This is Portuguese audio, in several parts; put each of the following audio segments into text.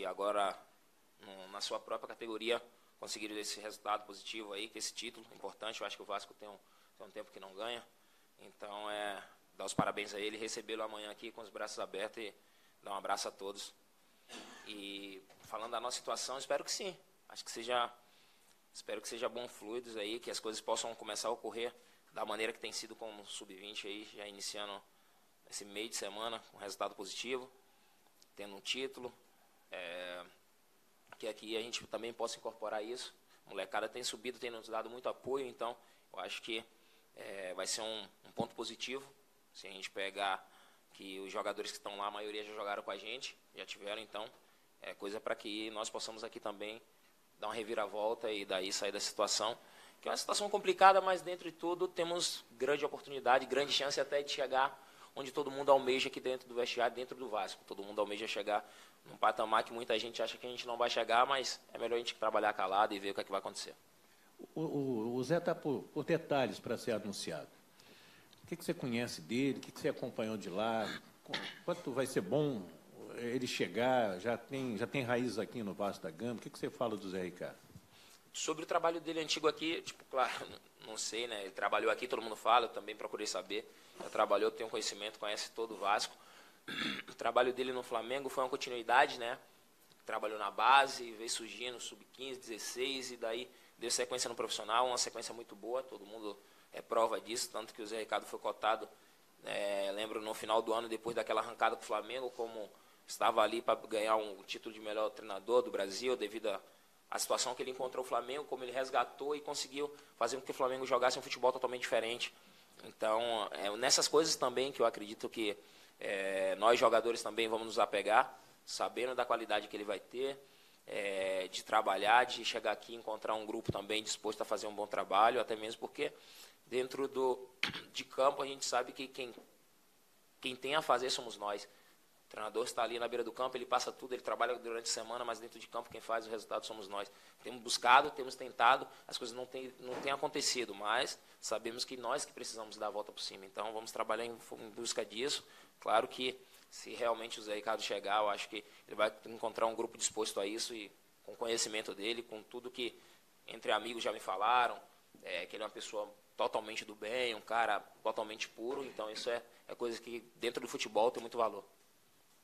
e agora, na sua própria categoria, conseguiram esse resultado positivo aí, que esse título importante. Eu acho que o Vasco tem um tempo que não ganha. Então, dar os parabéns a ele, recebê-lo amanhã aqui com os braços abertos e dar um abraço a todos. E falando da nossa situação, espero que sim. Espero que seja bom, fluidos aí, que as coisas possam começar a ocorrer da maneira que tem sido com o Sub-20 aí, já iniciando esse meio de semana com resultado positivo, tendo um título, que aqui a gente também possa incorporar isso. A molecada tem subido, tem nos dado muito apoio, então eu acho que vai ser um ponto positivo, se a gente pegar que os jogadores que estão lá, a maioria já jogaram com a gente, já tiveram, então é coisa para que nós possamos aqui também dar uma reviravolta e daí sair da situação, que é uma situação complicada, mas dentro de tudo temos grande oportunidade, grande chance até de chegar onde todo mundo almeja aqui dentro do vestiário, dentro do Vasco. Todo mundo almeja chegar num patamar que muita gente acha que a gente não vai chegar, mas é melhor a gente trabalhar calado e ver o que é que vai acontecer. O Zé está por detalhes para ser anunciado. O que você conhece dele? O que você acompanhou de lá? Quanto vai ser bom ele chegar? Já tem raízes aqui no Vasco da Gama. O que você fala do Zé Ricardo? Sobre o trabalho dele antigo aqui, claro, não sei, né? Ele trabalhou aqui, todo mundo fala, eu também procurei saber. Já trabalhou, tem um conhecimento, conhece todo o Vasco. O trabalho dele no Flamengo foi uma continuidade, né? Trabalhou na base, veio surgindo, sub-15, 16, e daí deu sequência no profissional, uma sequência muito boa, todo mundo é prova disso, tanto que o Zé Ricardo foi cotado, lembro, no final do ano, depois daquela arrancada com o Flamengo, como estava ali para ganhar um título de melhor treinador do Brasil, devido a situação que ele encontrou o Flamengo, como ele resgatou e conseguiu fazer com que o Flamengo jogasse um futebol totalmente diferente. Então, nessas coisas também que eu acredito que nós jogadores também vamos nos apegar, sabendo da qualidade que ele vai ter, de trabalhar, de chegar aqui e encontrar um grupo também disposto a fazer um bom trabalho, até mesmo porque dentro de campo a gente sabe que quem tem a fazer somos nós. O treinador está ali na beira do campo, ele passa tudo, ele trabalha durante a semana, mas dentro de campo quem faz o resultado somos nós. Temos buscado, temos tentado, as coisas não têm acontecido, mas sabemos que nós que precisamos dar a volta por cima. Então vamos trabalhar em busca disso. Claro que se realmente o Zé Ricardo chegar, eu acho que ele vai encontrar um grupo disposto a isso e com conhecimento dele, com tudo que entre amigos já me falaram, que ele é uma pessoa totalmente do bem, um cara totalmente puro. Então isso é coisa que dentro do futebol tem muito valor.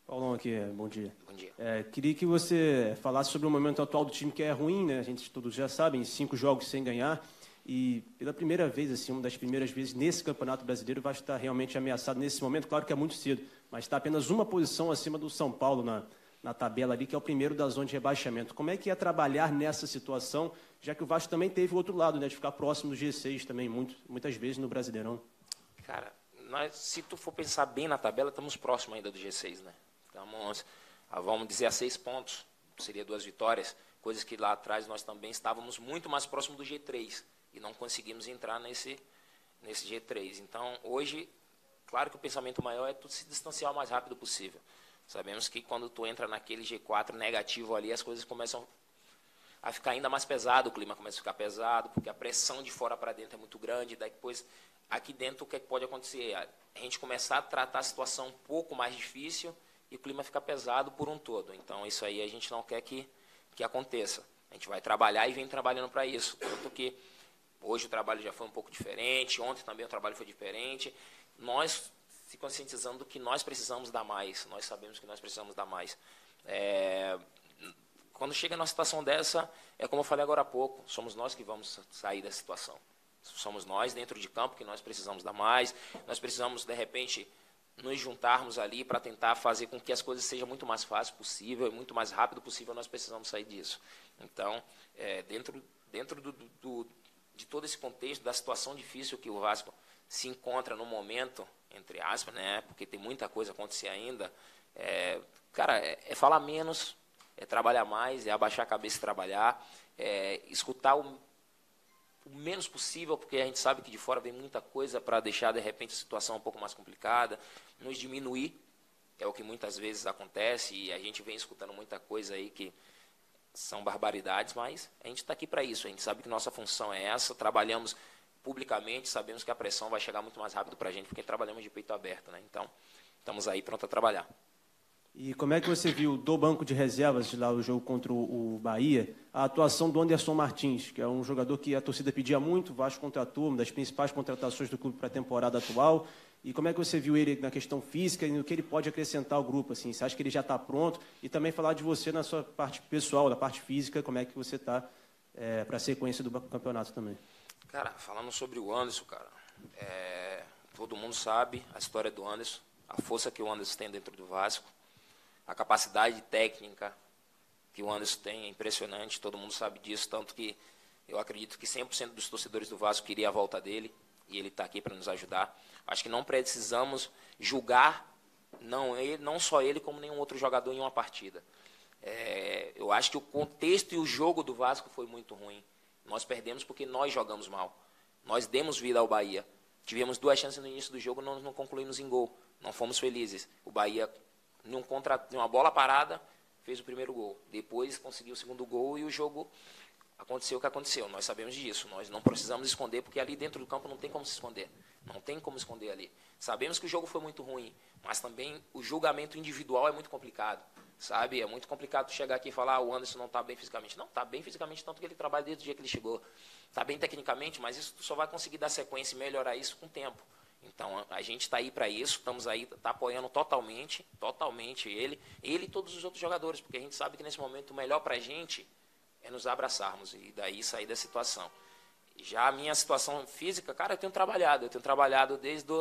Paulão aqui, bom dia. Bom dia. Queria que você falasse sobre o momento atual do time, que é ruim, né? A gente todos já sabem, 5 jogos sem ganhar. E pela primeira vez, assim, uma das primeiras vezes nesse Campeonato Brasileiro, vai estar realmente ameaçado nesse momento. Claro que é muito cedo, mas está apenas uma posição acima do São Paulo na tabela ali, que é o primeiro da zona de rebaixamento. Como é que é trabalhar nessa situação, já que o Vasco também teve o outro lado, né, de ficar próximo do G6 também, muitas vezes no Brasileirão? Cara, se tu for pensar bem na tabela, estamos próximos ainda do G6, né? Estamos, vamos dizer, a 6 pontos, seria 2 vitórias, coisas que lá atrás nós também estávamos muito mais próximos do G3 e não conseguimos entrar nesse G3. Então, hoje, claro que o pensamento maior é tu se distanciar o mais rápido possível. Sabemos que quando tu entra naquele G4 negativo ali, as coisas começam a ficar ainda mais pesado, o clima começa a ficar pesado, porque a pressão de fora para dentro é muito grande, daí depois, aqui dentro, o que pode acontecer? A gente começar a tratar a situação um pouco mais difícil e o clima fica pesado por um todo. Então, isso aí a gente não quer que aconteça. A gente vai trabalhar e vem trabalhando para isso. Tanto que hoje o trabalho já foi um pouco diferente, ontem também o trabalho foi diferente. Nós se conscientizando que nós precisamos dar mais, nós sabemos que nós precisamos dar mais. Quando chega numa situação dessa, é como eu falei agora há pouco, somos nós que vamos sair dessa situação. Somos nós dentro de campo que nós precisamos dar mais, nós precisamos, de repente, nos juntarmos ali para tentar fazer com que as coisas sejam muito mais fácil possível e muito mais rápido possível, nós precisamos sair disso. Então, dentro de todo esse contexto, da situação difícil que o Vasco se encontra no momento, entre aspas, né, porque tem muita coisa a acontecer ainda, cara, é falar menos, é trabalhar mais, é abaixar a cabeça e trabalhar, escutar o menos possível, porque a gente sabe que de fora vem muita coisa para deixar, de repente, a situação um pouco mais complicada, nos diminuir, é o que muitas vezes acontece, e a gente vem escutando muita coisa aí que são barbaridades, mas a gente está aqui para isso, a gente sabe que nossa função é essa, trabalhamos publicamente, sabemos que a pressão vai chegar muito mais rápido para a gente, porque trabalhamos de peito aberto, né? Então, estamos aí prontos a trabalhar. E como é que você viu do banco de reservas lá o jogo contra o Bahia, a atuação do Anderson Martins, que é um jogador que a torcida pedia muito, o Vasco contratou, uma das principais contratações do clube para a temporada atual. E como é que você viu ele na questão física e no que ele pode acrescentar ao grupo? Assim, você acha que ele já está pronto? E também falar de você na sua parte pessoal, na parte física, como é que você está para a sequência do campeonato também? Cara, falando sobre o Anderson, cara, todo mundo sabe a história do Anderson, a força que o Anderson tem dentro do Vasco, a capacidade técnica que o Anderson tem é impressionante, todo mundo sabe disso, tanto que eu acredito que 100% dos torcedores do Vasco queria a volta dele, e ele está aqui para nos ajudar. Acho que não precisamos julgar, não só ele, como nenhum outro jogador em uma partida. Eu acho que o contexto e o jogo do Vasco foi muito ruim. Nós perdemos porque nós jogamos mal. Nós demos vida ao Bahia. Tivemos 2 chances no início do jogo, não concluímos em gol. Não fomos felizes. O Bahia, numa bola parada, fez o primeiro gol. Depois conseguiu o segundo gol e o jogo aconteceu o que aconteceu. Nós sabemos disso. Nós não precisamos esconder, porque ali dentro do campo não tem como se esconder. Não tem como esconder ali. Sabemos que o jogo foi muito ruim, mas também o julgamento individual é muito complicado. Sabe? É muito complicado chegar aqui e falar o Anderson não está bem fisicamente. Não, está bem fisicamente, tanto que ele trabalha desde o dia que ele chegou. Está bem tecnicamente, mas isso só vai conseguir dar sequência e melhorar isso com o tempo. Então, a gente está aí para isso, estamos aí, está apoiando totalmente ele e todos os outros jogadores, porque a gente sabe que nesse momento o melhor para a gente é nos abraçarmos e daí sair da situação. Já a minha situação física, cara, eu tenho trabalhado desde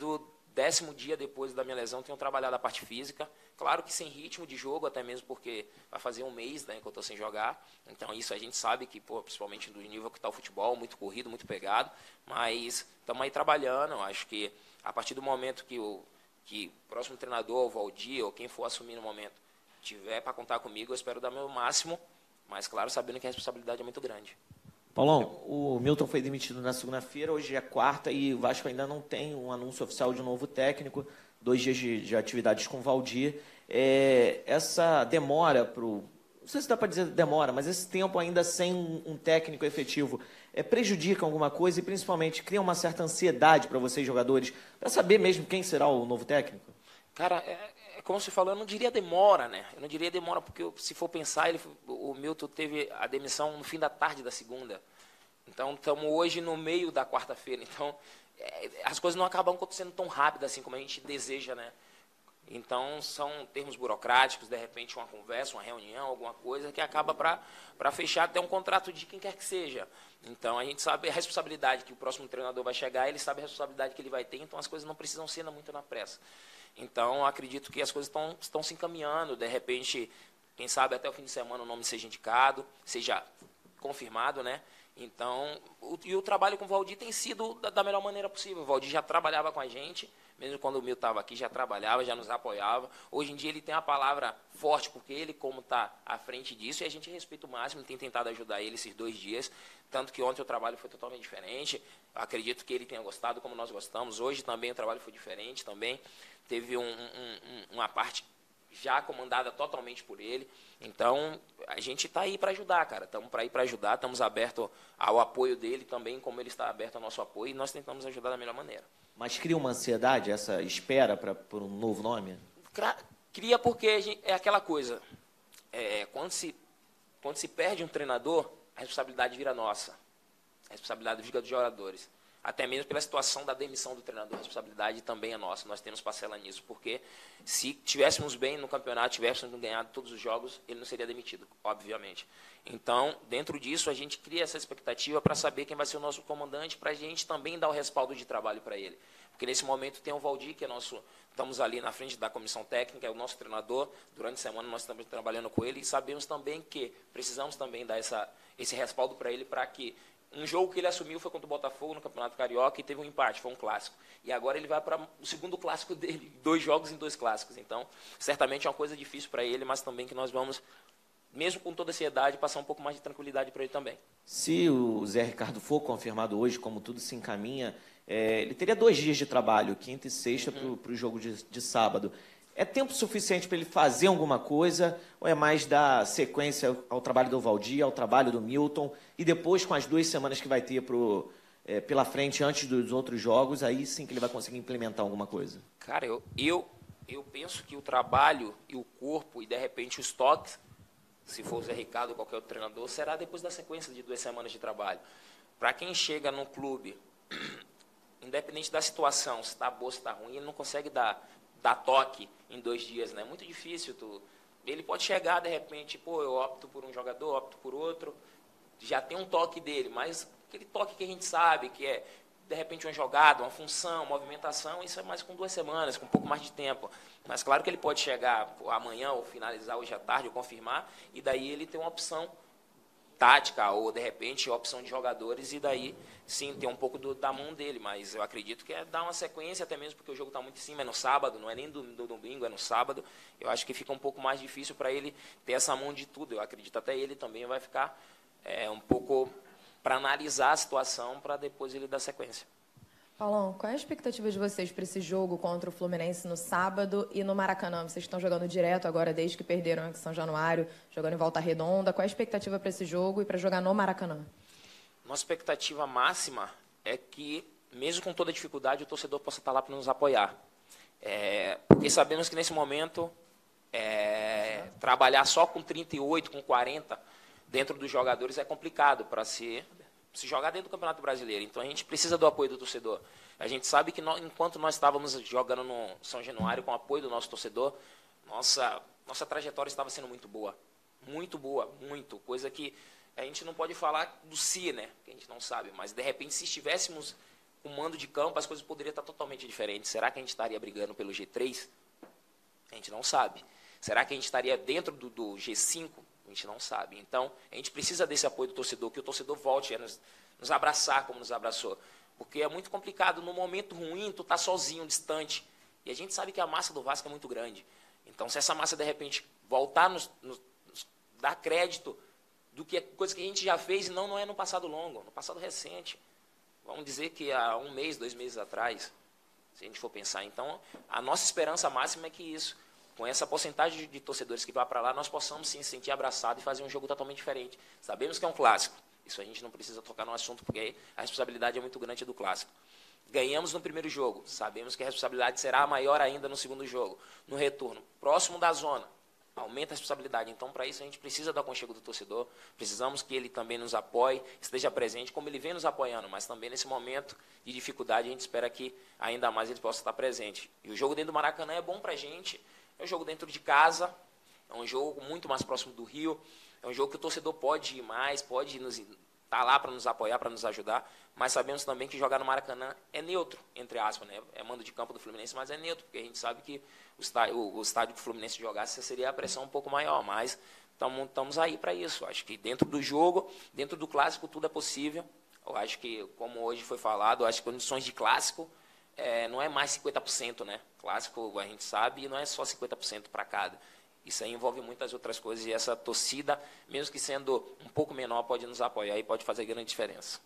o 10º dia depois da minha lesão, tenho trabalhado a parte física, claro que sem ritmo de jogo, até mesmo porque vai fazer um mês, né, que eu estou sem jogar, então isso a gente sabe que, principalmente do nível que está o futebol, muito corrido, muito pegado, mas estamos aí trabalhando. Eu acho que a partir do momento que o próximo treinador, o Valdir, ou quem for assumir no momento, tiver para contar comigo, eu espero dar meu máximo, mas claro, sabendo que a responsabilidade é muito grande. Paulão, o Milton foi demitido na segunda-feira, hoje é quarta e o Vasco ainda não tem um anúncio oficial de um novo técnico, 2 dias de atividades com o Valdir. Essa demora não sei se dá para dizer demora, mas esse tempo ainda sem um técnico efetivo prejudica alguma coisa e principalmente cria uma certa ansiedade para vocês jogadores, para saber mesmo quem será o novo técnico? Cara, como você falou, eu não diria demora, né? Eu não diria demora porque, se for pensar, o Milton teve a demissão no fim da tarde da segunda. Então, estamos hoje no meio da quarta-feira. Então, as coisas não acabam acontecendo tão rápido assim como a gente deseja, né? Então, são termos burocráticos, de repente uma conversa, uma reunião, alguma coisa que acaba para fechar até um contrato de quem quer que seja. Então, a gente sabe a responsabilidade que o próximo treinador vai chegar, ele sabe a responsabilidade que ele vai ter, então as coisas não precisam ser muito na pressa. Então, acredito que as coisas estão se encaminhando, de repente, quem sabe até o fim de semana o nome seja indicado, seja confirmado, né? Então, o trabalho com o Valdir tem sido da melhor maneira possível. O Valdir já trabalhava com a gente, mesmo quando o Milton estava aqui, já trabalhava, já nos apoiava. Hoje em dia ele tem a palavra forte, porque ele, como está à frente disso, e a gente respeita o máximo, tem tentado ajudar ele esses 2 dias, tanto que ontem o trabalho foi totalmente diferente. Acredito que ele tenha gostado, como nós gostamos. Hoje também o trabalho foi diferente, também teve uma parte já comandada totalmente por ele. Então, a gente está aí para ajudar, cara. Estamos para ir para ajudar, estamos abertos ao apoio dele também, como ele está aberto ao nosso apoio, e nós tentamos ajudar da melhor maneira. Mas cria uma ansiedade, essa espera por um novo nome? Cria porque é aquela coisa. Quando se perde um treinador, a responsabilidade vira nossa. A responsabilidade fica dos jogadores. Até mesmo pela situação da demissão do treinador, a responsabilidade também é nossa. Nós temos parcela nisso, porque se tivéssemos bem no campeonato, tivéssemos ganhado todos os jogos, ele não seria demitido, obviamente. Então, dentro disso, a gente cria essa expectativa para saber quem vai ser o nosso comandante, para a gente também dar o respaldo de trabalho para ele. Porque nesse momento tem o Valdir, que é estamos ali na frente da comissão técnica, é o nosso treinador. Durante a semana nós estamos trabalhando com ele e sabemos também que precisamos também dar esse respaldo para ele, para que um jogo que ele assumiu foi contra o Botafogo no Campeonato Carioca e teve um empate, foi um clássico. E agora ele vai para o segundo clássico dele, 2 jogos em 2 clássicos. Então, certamente é uma coisa difícil para ele, mas também que nós vamos, mesmo com toda a ansiedade, passar um pouco mais de tranquilidade para ele também. Se o Zé Ricardo for confirmado hoje, como tudo se encaminha, ele teria 2 dias de trabalho, quinta e sexta, para o jogo de sábado. É tempo suficiente para ele fazer alguma coisa ou é mais dar sequência ao trabalho do Valdir, ao trabalho do Milton e depois, com as 2 semanas que vai ter pela frente antes dos outros jogos, aí sim que ele vai conseguir implementar alguma coisa? Cara, eu Eu penso que o trabalho e o corpo, e de repente os toques, se for o Zé Ricardo ou qualquer outro treinador, será depois da sequência de 2 semanas de trabalho. Para quem chega no clube, independente da situação, se está boa, se está ruim, ele não consegue dar toque em 2 dias, né? É muito difícil. Ele pode chegar, de repente, pô, eu opto por um jogador, opto por outro, já tem um toque dele, mas aquele toque que a gente sabe, que é, de repente, uma jogada, uma função, uma movimentação, isso é mais com 2 semanas, com um pouco mais de tempo. Mas claro que ele pode chegar amanhã, ou finalizar hoje à tarde, ou confirmar, e daí ele tem uma opção tática, ou de repente, opção de jogadores, e daí, sim, tem um pouco da mão dele, mas eu acredito que é dar uma sequência, até mesmo porque o jogo está muito em cima, é no sábado, não é nem do domingo, é no sábado. Eu acho que fica um pouco mais difícil para ele ter essa mão de tudo. Eu acredito até ele também vai ficar um pouco para analisar a situação, para depois ele dar sequência. Paulão, qual é a expectativa de vocês para esse jogo contra o Fluminense no sábado e no Maracanã? Vocês estão jogando direto agora, desde que perderam em São Januário, jogando em Volta Redonda. Qual é a expectativa para esse jogo e para jogar no Maracanã? Nossa expectativa máxima é que, mesmo com toda a dificuldade, o torcedor possa estar lá para nos apoiar. Porque sabemos que, nesse momento, trabalhar só com 38, com 40, dentro dos jogadores é complicado para se jogar dentro do Campeonato Brasileiro. Então, a gente precisa do apoio do torcedor. A gente sabe que, enquanto nós estávamos jogando no São Januário, com o apoio do nosso torcedor, nossa trajetória estava sendo muito boa. Muito boa, muito. Coisa que a gente não pode falar do si, né? Que a gente não sabe. Mas, de repente, se estivéssemos com mando de campo, as coisas poderiam estar totalmente diferentes. Será que a gente estaria brigando pelo G3? A gente não sabe. Será que a gente estaria dentro do G5? A gente não sabe. Então, a gente precisa desse apoio do torcedor, que o torcedor volte a nos abraçar como nos abraçou. Porque é muito complicado. No momento ruim, tu tá sozinho, distante. E a gente sabe que a massa do Vasco é muito grande. Então, se essa massa, de repente, voltar a nos dar crédito do que é coisa que a gente já fez, e não é no passado longo, no passado recente. Vamos dizer que há 1 mês, 2 meses atrás, se a gente for pensar. Então, a nossa esperança máxima é que isso, com essa porcentagem de torcedores que vai para lá, nós possamos sim se sentir abraçados e fazer um jogo totalmente diferente. Sabemos que é um clássico. Isso a gente não precisa tocar no assunto, porque a responsabilidade é muito grande do clássico. Ganhamos no primeiro jogo. Sabemos que a responsabilidade será maior ainda no segundo jogo. No retorno, próximo da zona, aumenta a responsabilidade. Então, para isso, a gente precisa do aconchego do torcedor. Precisamos que ele também nos apoie, esteja presente, como ele vem nos apoiando. Mas também, nesse momento de dificuldade, a gente espera que ainda mais ele possa estar presente. E o jogo dentro do Maracanã é bom para a gente. É um jogo dentro de casa, é um jogo muito mais próximo do Rio, é um jogo que o torcedor pode ir mais, pode estar lá para nos apoiar, para nos ajudar, mas sabemos também que jogar no Maracanã é neutro, entre aspas, né? É mando de campo do Fluminense, mas é neutro, porque a gente sabe que o estádio do Fluminense jogasse seria a pressão um pouco maior, mas estamos aí para isso. Acho que dentro do jogo, dentro do clássico, tudo é possível. Eu acho que, como hoje foi falado, acho que condições de clássico não é mais 50%, né? Clássico, a gente sabe, e não é só 50% para cada. Isso aí envolve muitas outras coisas, e essa torcida, mesmo que sendo um pouco menor, pode nos apoiar e pode fazer grande diferença.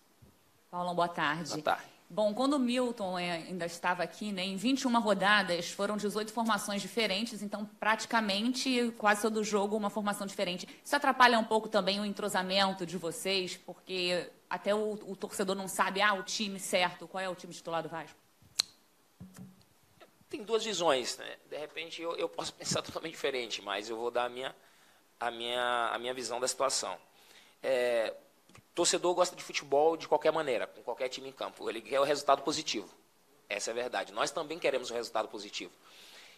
Paulão, boa tarde. Boa tarde. Bom, quando o Milton ainda estava aqui, né, em 21 rodadas, foram 18 formações diferentes, então praticamente quase todo jogo uma formação diferente. Isso atrapalha um pouco também o entrosamento de vocês, porque até o torcedor não sabe o time certo, qual é o time titular do Vasco? Tem 2 visões, né? De repente eu posso pensar totalmente diferente, mas eu vou dar a minha visão da situação. Torcedor gosta de futebol de qualquer maneira, com qualquer time em campo. Ele quer o resultado positivo. Essa é a verdade. Nós também queremos o resultado positivo.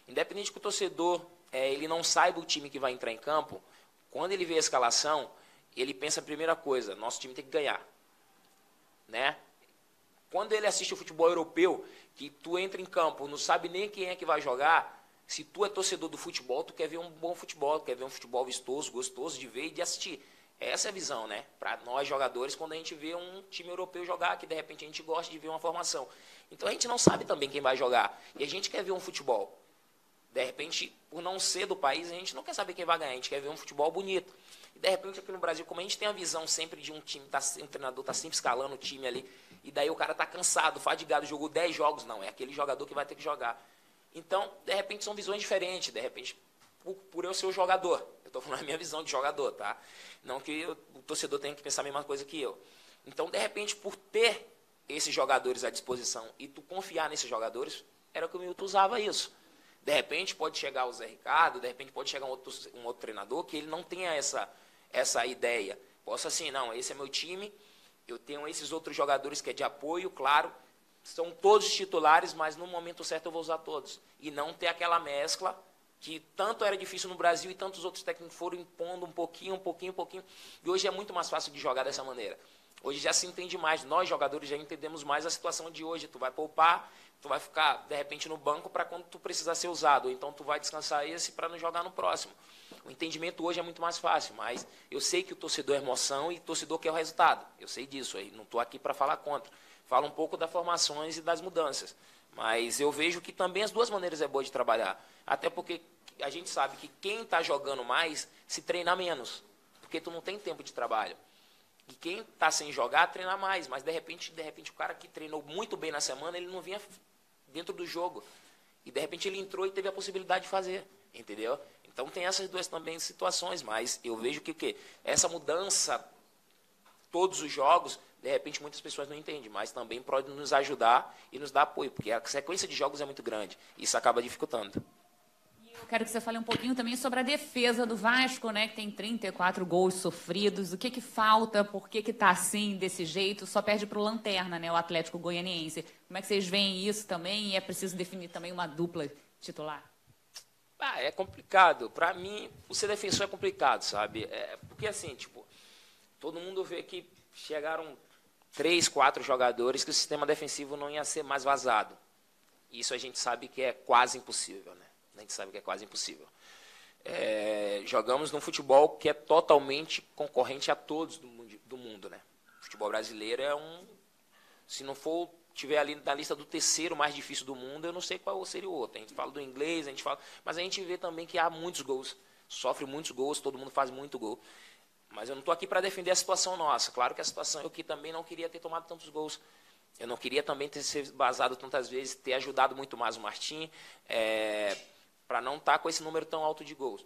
Independente que o torcedor ele não saiba o time que vai entrar em campo, quando ele vê a escalação, ele pensa a primeira coisa: nosso time tem que ganhar, né? Quando ele assiste o futebol europeu, que tu entra em campo, não sabe nem quem é que vai jogar, se tu é torcedor do futebol, tu quer ver um bom futebol, tu quer ver um futebol vistoso, gostoso de ver e de assistir. Essa é a visão, né? Para nós jogadores, quando a gente vê um time europeu jogar, que de repente a gente gosta de ver uma formação. Então a gente não sabe também quem vai jogar. E a gente quer ver um futebol. De repente, por não ser do país, a gente não quer saber quem vai ganhar, a gente quer ver um futebol bonito. E de repente aqui no Brasil, como a gente tem a visão sempre de um time, um treinador está sempre escalando o time ali, e daí o cara está cansado, fadigado, jogou 10 jogos, não, é aquele jogador que vai ter que jogar. Então, de repente, são visões diferentes, de repente, por eu ser o jogador. Eu estou falando a minha visão de jogador, tá? Não que o torcedor tenha que pensar a mesma coisa que eu. Então, de repente, por ter esses jogadores à disposição e tu confiar nesses jogadores, era que o Milton usava isso. De repente pode chegar o Zé Ricardo, de repente pode chegar um outro treinador que ele não tenha essa ideia. Posso assim, não, esse é meu time, eu tenho esses outros jogadores que é de apoio, claro, são todos titulares, mas no momento certo eu vou usar todos. E não ter aquela mescla que tanto era difícil no Brasil e tantos outros técnicos foram impondo um pouquinho. E hoje é muito mais fácil de jogar dessa maneira. Hoje já se entende mais, nós jogadores já entendemos mais a situação de hoje. Tu vai poupar, tu vai ficar, de repente, no banco para quando tu precisar ser usado. Ou então tu vai descansar esse para não jogar no próximo. O entendimento hoje é muito mais fácil, mas eu sei que o torcedor é emoção e o torcedor quer o resultado. Eu sei disso, aí não estou aqui para falar contra. Falo um pouco das formações e das mudanças. Mas eu vejo que também as duas maneiras é boa de trabalhar. Até porque a gente sabe que quem está jogando mais se treina menos. Porque tu não tem tempo de trabalho. E quem está sem jogar, treina mais. Mas, de repente, o cara que treinou muito bem na semana, ele não vinha dentro do jogo. E, de repente, ele entrou e teve a possibilidade de fazer. Entendeu? Então, tem essas duas também situações. Mas eu vejo que essa mudança, todos os jogos, de repente, muitas pessoas não entendem. Mas também pode nos ajudar e nos dar apoio. Porque a sequência de jogos é muito grande. Isso acaba dificultando. Eu quero que você fale um pouquinho também sobre a defesa do Vasco, né, que tem 34 gols sofridos. O que falta? Por que está assim, desse jeito? Só perde para o Lanterna, né, o Atlético Goianiense. Como é que vocês veem isso também? E é preciso definir também uma dupla titular? É complicado. Para mim, o ser defensor é complicado, sabe? Porque, assim, tipo, todo mundo vê que chegaram 3, 4 jogadores que o sistema defensivo não ia ser mais vazado. Isso a gente sabe que é quase impossível, né? A gente sabe que é quase impossível. Jogamos num futebol que é totalmente concorrente a todos do mundo, né? O futebol brasileiro se não for, tiver ali na lista do terceiro mais difícil do mundo, eu não sei qual seria o outro. A gente fala do inglês, mas a gente vê também que há muitos gols. Sofre muitos gols, todo mundo faz muito gol. Mas eu não estou aqui para defender a situação nossa. Claro que a situação eu que também não queria ter tomado tantos gols. Eu não queria também ter sido vazado tantas vezes, ter ajudado muito mais o Martim, para não estar com esse número tão alto de gols.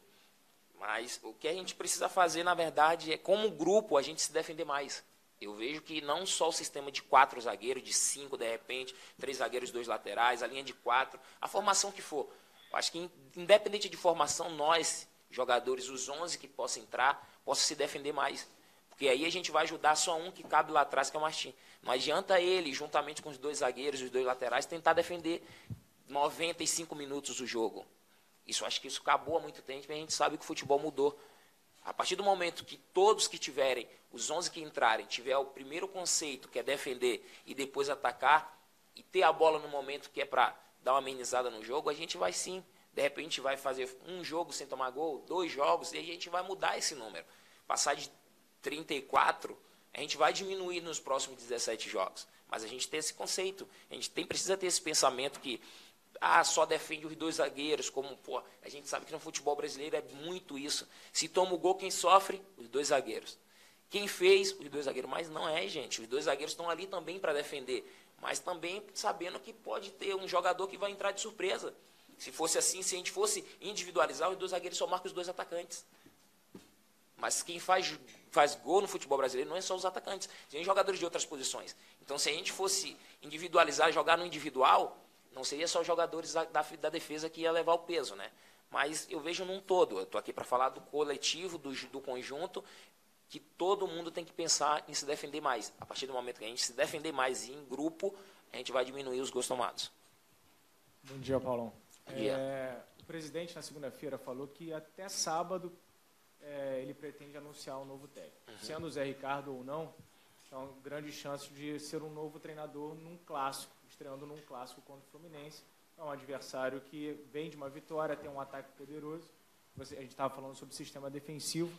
Mas o que a gente precisa fazer, na verdade, é, como grupo, a gente se defender mais. Eu vejo que não só o sistema de 4 zagueiros, de 5, de repente, 3 zagueiros, 2 laterais, a linha de 4, a formação que for. Eu acho que, independente de formação, nós, jogadores, os 11 que possam entrar, possam se defender mais. Porque aí a gente vai ajudar só um que cabe lá atrás, que é o Martim. Não adianta ele, juntamente com os 2 zagueiros, os 2 laterais, tentar defender 95 minutos o jogo. Acho que isso acabou há muito tempo e a gente sabe que o futebol mudou. A partir do momento que todos que tiverem, os 11 que entrarem, tiver o primeiro conceito, que é defender e depois atacar, e ter a bola no momento que é para dar uma amenizada no jogo, a gente vai sim. De repente vai fazer um jogo sem tomar gol, 2 jogos, e a gente vai mudar esse número. Passar de 34, a gente vai diminuir nos próximos 17 jogos. Mas a gente tem esse conceito, a gente precisa ter esse pensamento que só defende os 2 zagueiros, como, a gente sabe que no futebol brasileiro é muito isso. Se toma o gol, quem sofre? Os 2 zagueiros. Quem fez? Os 2 zagueiros. Mas não é, gente. Os 2 zagueiros estão ali também para defender, mas também sabendo que pode ter um jogador que vai entrar de surpresa. Se fosse assim, se a gente fosse individualizar, os 2 zagueiros só marcam os 2 atacantes. Mas quem faz gol no futebol brasileiro não é só os atacantes, tem jogadores de outras posições. Então, se a gente fosse individualizar, jogar no individual, não seria só os jogadores da defesa que ia levar o peso, né? Mas eu vejo num todo. Eu estou aqui para falar do coletivo, do conjunto, que todo mundo tem que pensar em se defender mais. A partir do momento que a gente se defender mais em grupo, a gente vai diminuir os gols tomados. Bom dia, Paulão. Bom dia. O presidente, na segunda-feira, falou que até sábado ele pretende anunciar um novo técnico. Sendo o Zé Ricardo ou não, então, grande chance de ser um novo treinador num clássico, estreando num clássico contra o Fluminense. É um adversário que vem de uma vitória, tem um ataque poderoso. A gente estava falando sobre sistema defensivo.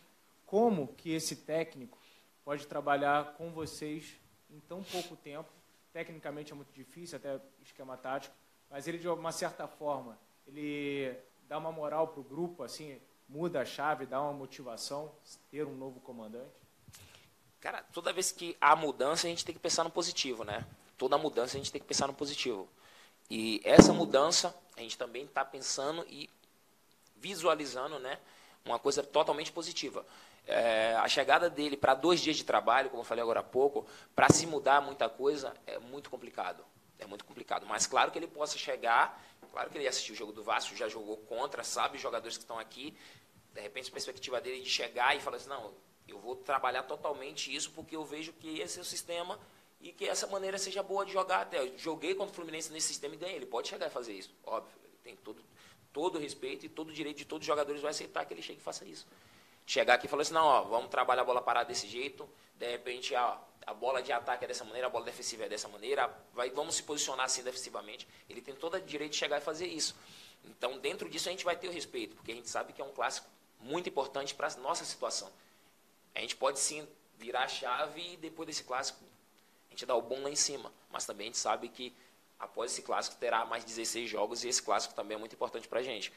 Como que esse técnico pode trabalhar com vocês em tão pouco tempo? Tecnicamente é muito difícil, até esquema tático, mas ele, de uma certa forma, ele dá uma moral para o grupo, assim, muda a chave, dá uma motivação, ter um novo comandante? Cara, toda vez que há mudança, a gente tem que pensar no positivo, né? Toda mudança a gente tem que pensar no positivo. E essa mudança, a gente também está pensando e visualizando, né, uma coisa totalmente positiva. A chegada dele para 2 dias de trabalho, como eu falei agora há pouco, para se mudar muita coisa, é muito complicado. É muito complicado. Mas claro que ele possa chegar Claro que ele assistiu o jogo do Vasco, já jogou contra, sabe os jogadores que estão aqui. De repente, a perspectiva dele de chegar e falar assim, não, eu vou trabalhar totalmente isso porque eu vejo que esse é o sistema e que essa maneira seja boa de jogar. Até eu joguei contra o Fluminense nesse sistema e ganhei. Ele pode chegar e fazer isso, óbvio. Ele tem todo o respeito e todo o direito de todos os jogadores vai aceitar que ele chegue e faça isso. Chegar aqui e falar assim, não, ó, vamos trabalhar a bola parada desse jeito, de repente a bola de ataque é dessa maneira, a bola defensiva é dessa maneira, vamos se posicionar assim defensivamente. Ele tem todo o direito de chegar e fazer isso. Então, dentro disso, a gente vai ter o respeito, porque a gente sabe que é um clássico muito importante para a nossa situação. A gente pode, sim, virar a chave e depois desse clássico a gente dá o bom lá em cima, mas também a gente sabe que após esse clássico terá mais 16 jogos e esse clássico também é muito importante para a gente.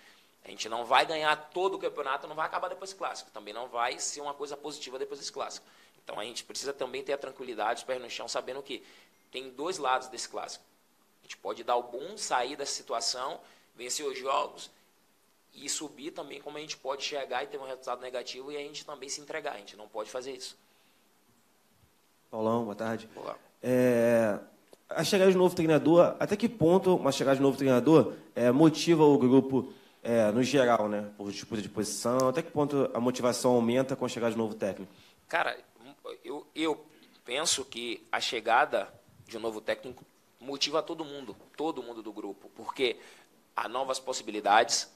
A gente não vai ganhar todo o campeonato, não vai acabar depois desse clássico. Também não vai ser uma coisa positiva depois desse clássico. Então, a gente precisa também ter a tranquilidade, os pés no chão, sabendo que tem dois lados desse clássico. A gente pode dar o boom, sair dessa situação, vencer os jogos e subir também, como a gente pode chegar e ter um resultado negativo e a gente também se entregar. A gente não pode fazer isso. Paulão, boa tarde. Olá. A chegada de novo treinador, até que ponto uma chegada de novo treinador motiva o grupo no geral, né? Por disputa de posição, até que ponto a motivação aumenta com a chegada de novo técnico? Cara, eu penso que a chegada de um novo técnico motiva todo mundo do grupo, porque há novas possibilidades.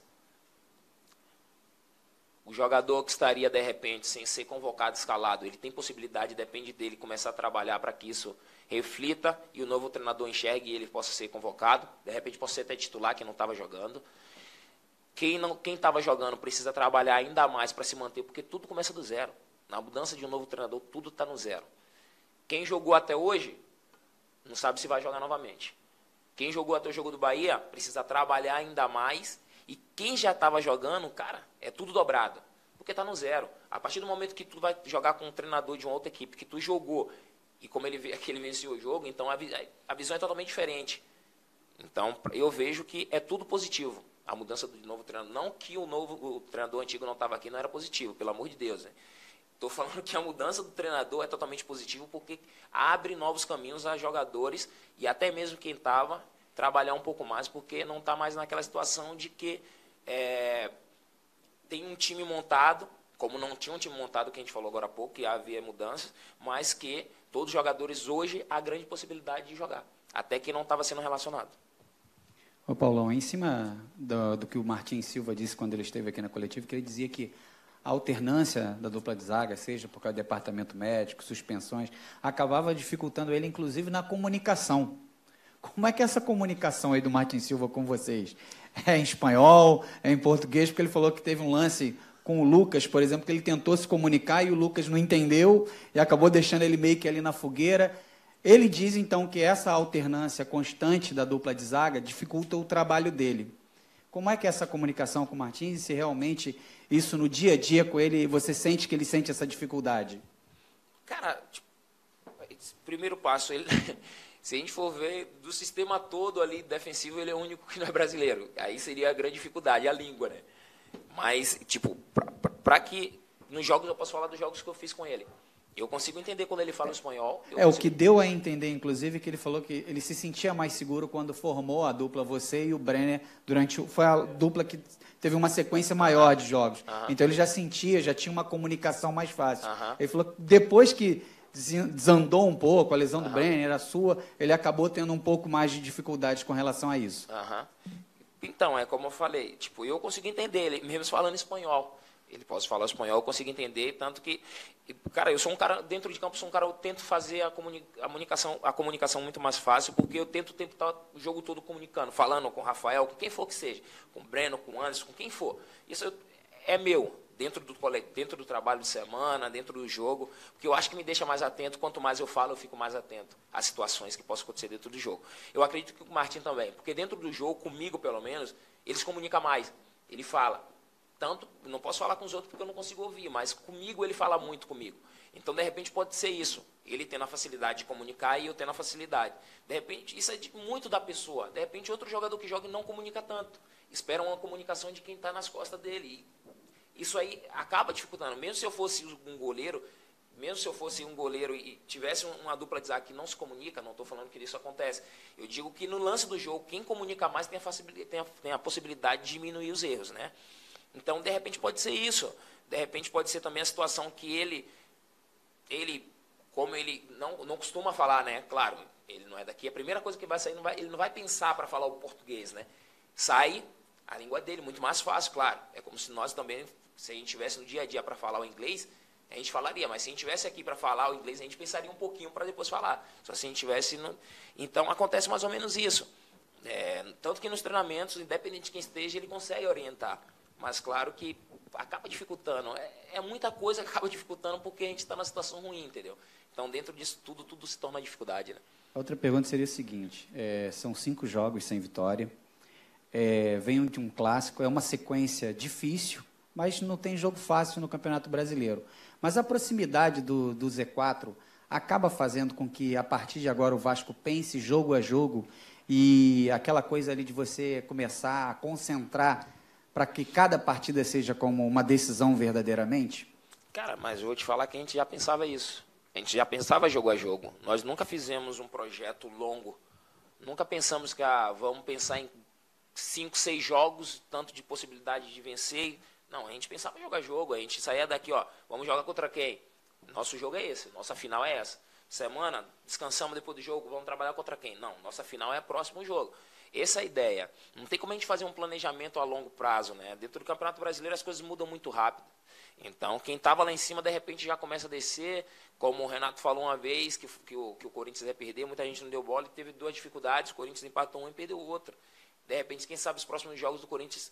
O jogador que estaria, de repente, sem ser convocado, escalado, ele tem possibilidade, depende dele começar a trabalhar para que isso reflita e o novo treinador enxergue e ele possa ser convocado. De repente, possa ser até titular, quem não estava jogando. Quem estava jogando precisa trabalhar ainda mais para se manter, porque tudo começa do zero. Na mudança de um novo treinador, tudo está no zero. Quem jogou até hoje, não sabe se vai jogar novamente. Quem jogou até o jogo do Bahia, precisa trabalhar ainda mais. E quem já estava jogando, cara, é tudo dobrado. Porque está no zero. A partir do momento que tu vai jogar com um treinador de uma outra equipe, que tu jogou, e como ele venceu o jogo, então a visão é totalmente diferente. Então, eu vejo que é tudo positivo. A mudança do novo treinador. Não que o treinador antigo não estava aqui, não era positivo, pelo amor de Deus. Né? Estou falando que a mudança do treinador é totalmente positivo porque abre novos caminhos a jogadores e até mesmo quem estava trabalhar um pouco mais, porque não está mais naquela situação de que tem um time montado, como não tinha um time montado, que a gente falou agora há pouco, que havia mudanças, mas que todos os jogadores hoje há grande possibilidade de jogar, até que não estava sendo relacionado. Ô Paulão, em cima do que o Martin Silva disse quando ele esteve aqui na coletiva, que ele dizia que a alternância da dupla de zaga, seja por causa do departamento médico, suspensões, acabava dificultando ele, inclusive, na comunicação. Como é que é essa comunicação aí do Martin Silva com vocês? É em espanhol, é em português? Porque ele falou que teve um lance com o Lucas, por exemplo, que ele tentou se comunicar e o Lucas não entendeu e acabou deixando ele meio que ali na fogueira. Ele diz, então, que essa alternância constante da dupla de zaga dificulta o trabalho dele. Como é que é essa comunicação com o Martins? Se realmente isso no dia a dia com ele, você sente que ele sente essa dificuldade? Cara, primeiro passo, ele... Se a gente for ver, do sistema todo ali defensivo, ele é o único que não é brasileiro. Aí seria a grande dificuldade, a língua, né? Mas, tipo, para que... Nos jogos, eu posso falar dos jogos que eu fiz com ele. Eu consigo entender quando ele fala espanhol. O que deu a entender, inclusive, que ele falou que ele se sentia mais seguro quando formou a dupla, você e o Brenner, foi a dupla que teve uma sequência maior de jogos. Então, ele já tinha uma comunicação mais fácil. Ele falou que depois que desandou um pouco, a lesão do Brenner era sua, ele acabou tendo um pouco mais de dificuldades com relação a isso. Então, é como eu falei, tipo, eu consigo entender ele, mesmo falando espanhol. Ele pode falar espanhol, eu consigo entender, tanto que, cara, eu sou um cara, dentro de campo, eu tento fazer a comunicação muito mais fácil, porque eu tento estar o jogo todo comunicando, falando com o Rafael, com quem for que seja, com o Breno, com o Anderson, com quem for. Isso é meu. Dentro do trabalho de semana, dentro do jogo, porque eu acho que me deixa mais atento, quanto mais eu falo, eu fico mais atento às situações que possam acontecer dentro do jogo. Eu acredito que o Martin também, porque dentro do jogo, comigo pelo menos, ele se comunica mais, ele fala. Tanto, não posso falar com os outros porque eu não consigo ouvir, mas comigo ele fala muito comigo. Então, de repente, pode ser isso, ele tendo a facilidade de comunicar e eu tendo a facilidade. De repente, isso é muito da pessoa. De repente, outro jogador que joga e não comunica tanto. Espera uma comunicação de quem está nas costas dele. Isso aí acaba dificultando. Mesmo se eu fosse um goleiro, mesmo se eu fosse um goleiro e tivesse uma dupla de zaga que não se comunica, não estou falando que isso acontece. Eu digo que no lance do jogo, quem comunica mais tem a possibilidade de diminuir os erros, né? Então, de repente, pode ser isso. De repente, pode ser também a situação que ele como ele não costuma falar, né? Claro, ele não é daqui. A primeira coisa que vai sair, ele não vai pensar para falar o português, né? Sai a língua dele, muito mais fácil, claro. É como se nós também, se a gente tivesse no dia a dia para falar o inglês, a gente falaria, mas se a gente tivesse aqui para falar o inglês, a gente pensaria um pouquinho para depois falar. Só se a gente tivesse... Então, acontece mais ou menos isso. Tanto que nos treinamentos, independente de quem esteja, ele consegue orientar. Mas, claro que acaba dificultando. É muita coisa que acaba dificultando porque a gente está numa situação ruim, entendeu? Então, dentro disso tudo se torna dificuldade, né? A outra pergunta seria a seguinte, são 5 jogos sem vitória, vem de um clássico, é uma sequência difícil, mas não tem jogo fácil no Campeonato Brasileiro. Mas a proximidade do Z4 acaba fazendo com que, a partir de agora, o Vasco pense jogo a jogo e aquela coisa ali de você começar a concentrar para que cada partida seja como uma decisão verdadeiramente? Cara, mas eu vou te falar que a gente já pensava isso. A gente já pensava jogo a jogo. Nós nunca fizemos um projeto longo. Nunca pensamos que vamos pensar em 5, 6 jogos, tanto de possibilidade de vencer. Não, a gente pensava jogo a jogo. A gente saía daqui, vamos jogar contra quem? Nosso jogo é esse, nossa final é essa. Semana, descansamos depois do jogo, vamos trabalhar contra quem? Não, nossa final é o próximo jogo. Essa é a ideia. Não tem como a gente fazer um planejamento a longo prazo, né? Dentro do Campeonato Brasileiro as coisas mudam muito rápido. Então, quem estava lá em cima, de repente, já começa a descer. Como o Renato falou uma vez, que o Corinthians ia perder, muita gente não deu bola e teve 2 dificuldades. O Corinthians empatou um e perdeu o outro. De repente, quem sabe os próximos jogos do Corinthians,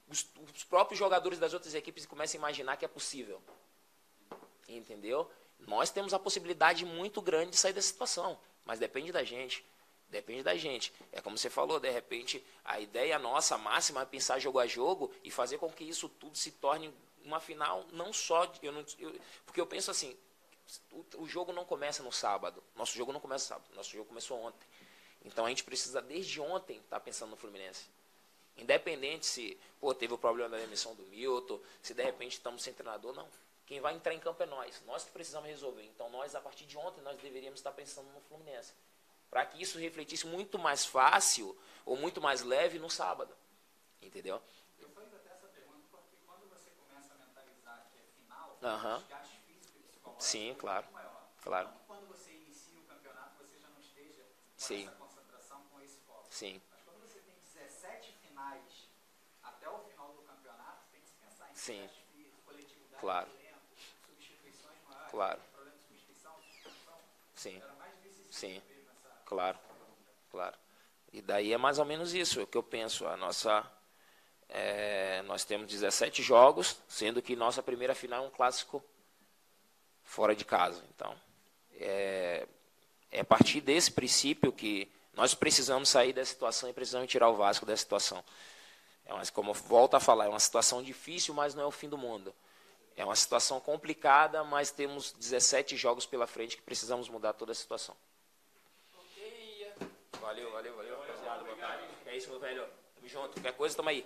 os próprios jogadores das outras equipes começam a imaginar que é possível. Entendeu? Nós temos a possibilidade muito grande de sair dessa situação, mas depende da gente. Depende da gente. É como você falou, de repente, a ideia nossa máxima é pensar jogo a jogo e fazer com que isso tudo se torne uma final, não só... porque eu penso assim, o jogo não começa no sábado. Nosso jogo não começa no sábado, nosso jogo começou ontem. Então, a gente precisa, desde ontem, estar pensando no Fluminense. Independente se teve o problema da demissão do Milton, se de repente estamos sem treinador, não. Quem vai entrar em campo é nós. Nós que precisamos resolver. Então, nós, a partir de ontem, nós deveríamos estar pensando no Fluminense. Para que isso refletisse muito mais fácil ou muito mais leve no sábado. Entendeu? Eu faço até essa pergunta porque quando você começa a mentalizar que é final, o desgaste físico e psicológico sim, claro, é muito maior. Claro. Então, quando você inicia o campeonato, você já não esteja com sim. essa concentração, com esse foco. Sim. Mas quando você tem 17 finais até o final do campeonato, tem que se pensar em desgaste físico, coletividade, claro. Elenco, substituições maiores, claro. problema de substituição. Sim. Era mais difícil. Sim. Claro, claro. E daí é mais ou menos isso, é o que eu penso. Nós temos 17 jogos, sendo que nossa primeira final é um clássico fora de casa. Então, é a partir desse princípio que nós precisamos sair dessa situação e precisamos tirar o Vasco dessa situação. Como eu volto a falar, é uma situação difícil, mas não é o fim do mundo. É uma situação complicada, mas temos 17 jogos pela frente que precisamos mudar toda a situação. Valeu, rapaziada. É isso, meu velho. Tamo junto. Qualquer coisa, tamo aí.